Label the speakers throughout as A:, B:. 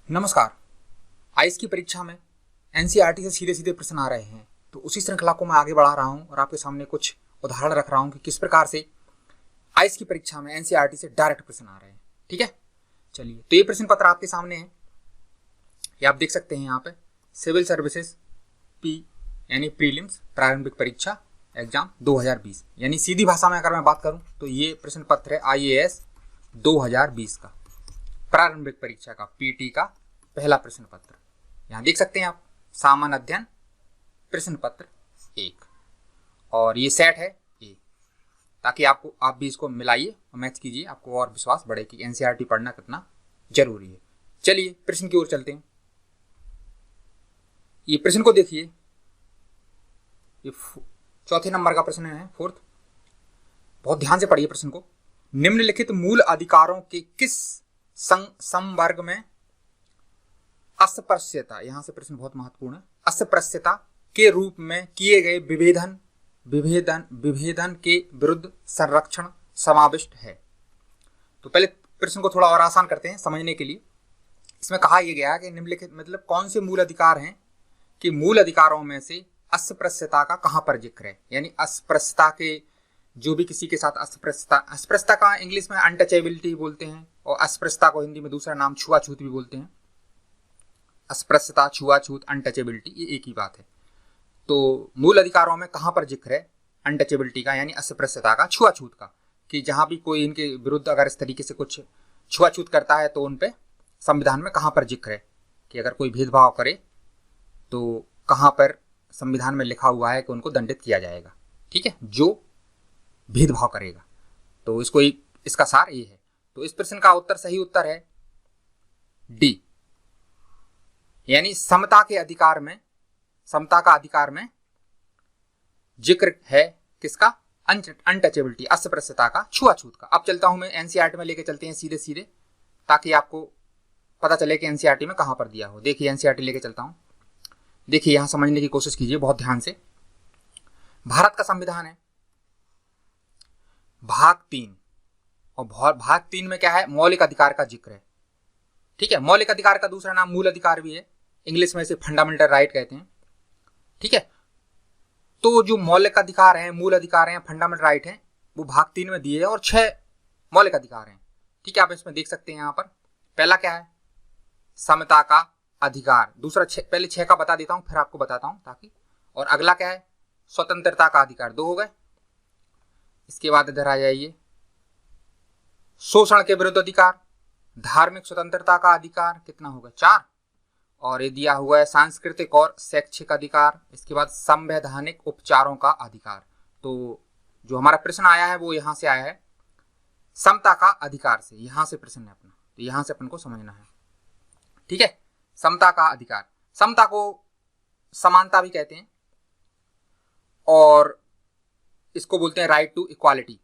A: नमस्कार। आईएएस की परीक्षा में एनसीईआरटी से सीधे सीधे प्रश्न आ रहे हैं, तो उसी श्रृंखला को मैं आगे बढ़ा रहा हूं और आपके सामने कुछ उदाहरण रख रहा हूं कि किस प्रकार से आईएएस की परीक्षा में एनसीईआरटी से डायरेक्ट प्रश्न आ रहे हैं। ठीक है, चलिए। तो ये प्रश्न पत्र आपके सामने है, ये आप देख सकते हैं यहाँ पे। सिविल सर्विसेज पी यानी प्रीलिम्स प्रारंभिक परीक्षा एग्जाम 2020, यानी सीधी भाषा में अगर मैं बात करूं तो ये प्रश्न पत्र है आईएएस 2020 का प्रारंभिक परीक्षा का पीटी का पहला प्रश्न पत्र। यहां देख सकते हैं आप, सामान्य अध्ययन प्रश्न पत्र 1 और ये सेट है ए, ताकि आप भी इसको मिलाइए और मैच कीजिए, आपको और विश्वास बढ़े कि एनसीईआरटी पढ़ना कितना जरूरी है। चलिए प्रश्न की ओर चलते हैं। ये प्रश्न को देखिए, ये चौथे नंबर का प्रश्न है, फोर्थ। बहुत ध्यान से पढ़िए प्रश्न को। निम्नलिखित मूल अधिकारों के किस संवर्ग में अस्पृश्यता, यहां से प्रश्न बहुत महत्वपूर्ण है, अस्पृश्यता के रूप में किए गए विभेदन के विरुद्ध संरक्षण समाविष्ट है। तो पहले प्रश्न को थोड़ा और आसान करते हैं समझने के लिए। इसमें कहा यह गया कि निम्नलिखित मतलब कौन से मूल अधिकार हैं कि मूल अधिकारों में से अस्पृश्यता का कहां पर जिक्र है, यानी अस्पृश्यता के जो भी किसी के साथ अस्पृश्यता का इंग्लिश में अनटचेबिलिटी बोलते हैं और अस्पृश्यता को हिंदी में दूसरा नाम छुआछूत भी बोलते हैं। अस्पृश्यता, छुआछूत, अनटचेबिलिटी ये एक ही बात है। तो मूल अधिकारों में कहां पर जिक्र है अनटचेबिलिटी का यानी अस्पृश्यता का, छुआछूत का, कि जहां भी कोई इनके विरुद्ध अगर इस तरीके से कुछ छुआछूत करता है तो उन पे संविधान में कहां पर जिक्र है कि अगर कोई भेदभाव करे तो कहां पर संविधान में लिखा हुआ है कि उनको दंडित किया जाएगा। ठीक है, जो भेदभाव करेगा। तो इसका सार ये है। तो इस प्रश्न का सही उत्तर है डी, यानी समता के अधिकार में, समता का अधिकार में जिक्र है किसका, अनटचेबिलिटी, अस्पृश्यता का, छुआछूत का। अब चलता हूं मैं एनसीईआरटी में, लेके चलते हैं सीधे सीधे ताकि आपको पता चले कि एनसीईआरटी में कहां पर दिया हो। देखिए एनसीईआरटी लेके चलता हूं, देखिए यहां समझने की कोशिश कीजिए बहुत ध्यान से। भारत का संविधान है भाग 3 और भाग 3 में क्या है, मौलिक अधिकार का जिक्र है। ठीक है, मौलिक अधिकार का दूसरा नाम मूल अधिकार भी है, इंग्लिश में इसे फंडामेंटल राइट कहते हैं। ठीक है, तो जो मौलिक अधिकार हैं, मूल अधिकार हैं, फंडामेंटल राइट हैं, वो भाग 3 में दिए हैं और 6 मौलिक अधिकार हैं। ठीक है, आप इसमें देख सकते हैं यहाँ पर पहला क्या है, समता का अधिकार। दूसरा पहले 6 का बता देता हूं फिर आपको बताता हूं ताकि, और अगला क्या है, स्वतंत्रता का अधिकार, 2 हो गए। इसके बाद इधर आ जाइए, शोषण के विरुद्ध अधिकार, धार्मिक स्वतंत्रता का अधिकार, कितना होगा, 4। और ये दिया हुआ है सांस्कृतिक और शैक्षिक अधिकार। इसके बाद संवैधानिक उपचारों का अधिकार। तो जो हमारा प्रश्न आया है वो यहां से आया है समता का अधिकार से, यहां से प्रश्न है अपना, तो यहां से अपन को समझना है। ठीक है, समता का अधिकार, समता को समानता भी कहते हैं और इसको बोलते हैं राइट टू इक्वालिटी,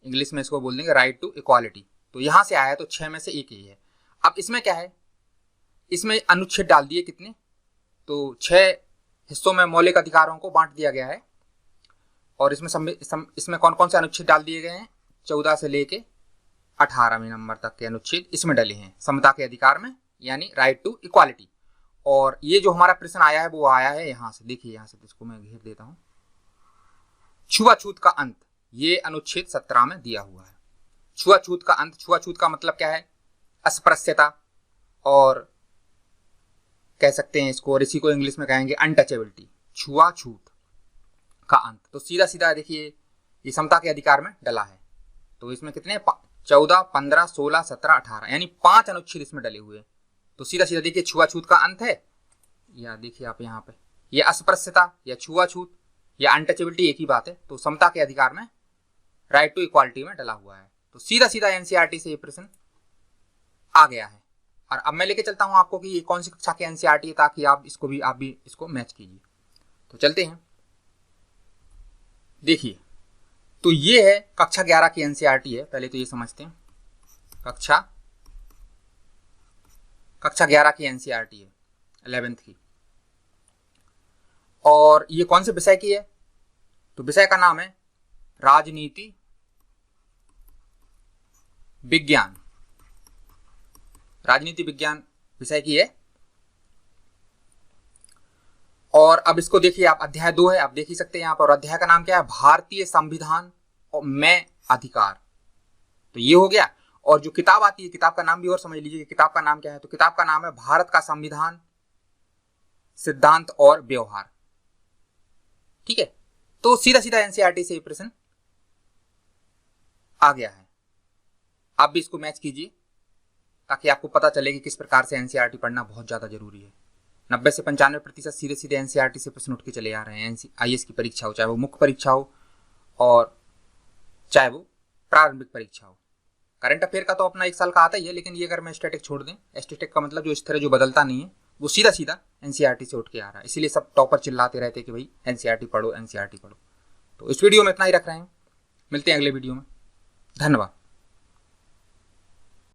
A: इंग्लिश में इसको बोल देंगे राइट टू इक्वालिटी। तो यहां से आया है, तो 6 में से एक ही है। अब इसमें क्या है, इसमें अनुच्छेद डाल दिए कितने, तो 6 हिस्सों में मौलिक अधिकारों को बांट दिया गया है और इसमें कौन कौन से अनुच्छेद डाल दिए गए हैं, 14 से लेके 18वें नंबर तक के अनुच्छेद इसमें डले हैं समता के अधिकार में, यानी राइट टू इक्वालिटी। और ये जो हमारा प्रश्न आया है वो आया है यहां से, देखिए यहां से, इसको मैं घेर देता हूं, छुआछूत का अंत, ये अनुच्छेद 17 में दिया हुआ है। छुआछूत का अंत, छुआछूत का मतलब क्या है, अस्पृश्यता, और कह सकते हैं इसको, और इसी को इंग्लिश में कहेंगे अनटचेबिलिटी, छुआछूत का अंत। तो सीधा सीधा देखिए ये समता के अधिकार में डला है। तो इसमें कितने, 14, 15, 16, 17, 18, यानी 5 अनुच्छेद इसमें डले हुए। तो सीधा सीधा देखिए छुआछूत का अंत है, या देखिए आप यहाँ पे, ये अस्पृश्यता या छुआछूत या अनटचेबिलिटी एक ही बात है। तो समता के अधिकार में, राइट टू इक्वालिटी में डला हुआ है। तो सीधा सीधा एनसीईआरटी से ये प्रश्न आ गया है। और अब मैं लेके चलता हूं आपको कि ये कौन सी कक्षा के एनसीईआरटी है, ताकि आप भी इसको मैच कीजिए। तो चलते हैं, देखिए तो ये है कक्षा 11 की एनसीईआरटी है। पहले तो ये समझते हैं, कक्षा 11 की एनसीईआरटी है 11th की। और ये कौन से विषय की है, तो विषय का नाम है राजनीति विज्ञान। राजनीति विज्ञान विषय की है। और अब इसको देखिए आप, अध्याय 2 है, आप देख ही सकते हैं यहाँ पर। अध्याय का नाम क्या है? भारतीय संविधान और में अधिकार। तो ये हो गया। और जो किताब आती है, किताब का नाम भी और समझ लीजिए, किताब का नाम क्या है। तो किताब का नाम है भारत का संविधान, सिद्धांत और व्यवहार। ठीक है, तो सीधा सीधा एनसीईआरटी से प्रश्न आ गया है। आप भी इसको मैच कीजिए ताकि आपको पता चले कि किस प्रकार से एनसीईआरटी पढ़ना बहुत ज्यादा जरूरी है। 90 से 95% सीधे सीधे एनसीईआरटी से प्रश्न उठ के चले आ रहे हैं। आईएएस की परीक्षा हो, चाहे वो मुख्य परीक्षा हो और चाहे वो प्रारंभिक परीक्षा हो। करंट अफेयर का तो अपना 1 साल का आता ही है, लेकिन ये अगर मैं स्टैटिक छोड़ दें, स्टैटिक का मतलब जो इस तरह जो बदलता नहीं है, वो सीधा सीधा एनसीईआरटी से उठ के आ रहा है। इसीलिए सब टॉपर चिल्लाते रहते हैं कि भाई एनसीईआरटी पढ़ो, एनसीईआरटी पढ़ो। तो इस वीडियो में इतना ही रख रहे हैं, मिलते हैं अगले वीडियो में। धन्यवाद।